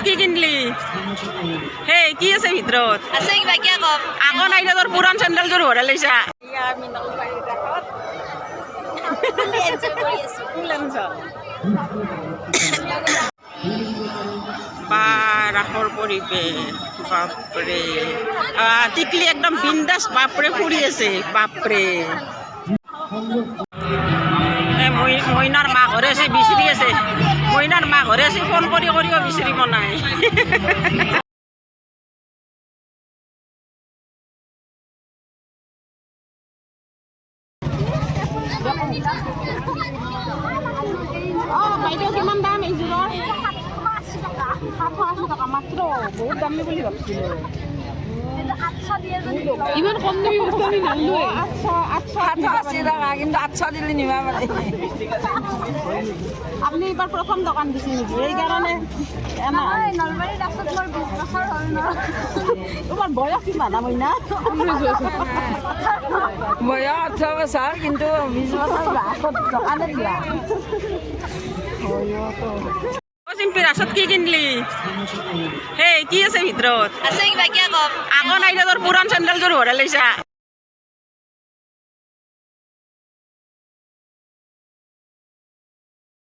কি কিনলি হে কি আছে ভিতৰত আছে কিবা কিয়া কম আগৰ নাই তোৰ পুৰাণ চেণ্ডেলযোৰ ভৰাই লৈছা এনজয় কৰি আছো বা ৰাসৰ পৰিৱেশ বাপৰে টিকলি একদম বিন্দাছ বাপৰে ফুৰি আছে বাপৰে মইনাৰ মা ঘৰে আছে বিচাৰি আছে মইনাৰ মা ঘৰে আছে ফোন কৰিও বিচাৰিব নাই বাইদেউ কিমান দাম এইযোৰৰ 780 টকা মাত্ৰ বহুত দামী বুলি ভাবিছিলোঁ ইমান কম দামী বস্তু আমি নললোৱে 880 টকা কিন্তু 800 দিলে নিবা পাৰে আপুনি এইবাৰ প্ৰথম দোকান দিছে নেকি এইকাৰণে নলবাৰীত আছত মোৰ 20 বছৰ হ'ল ন তোমাৰ বয়স কিমান মইনা বয়স 18 বছৰ কিন্তু 20 বছৰ দোকানে দিয়া চিম্পি ৰাসত কি কিনলি হে কি আছে ভিতৰত আছে কিবা কিয়া কম আগৰ নাই তোৰ পুৰাণ চেণ্ডেলযোৰ ভৰাই লৈছা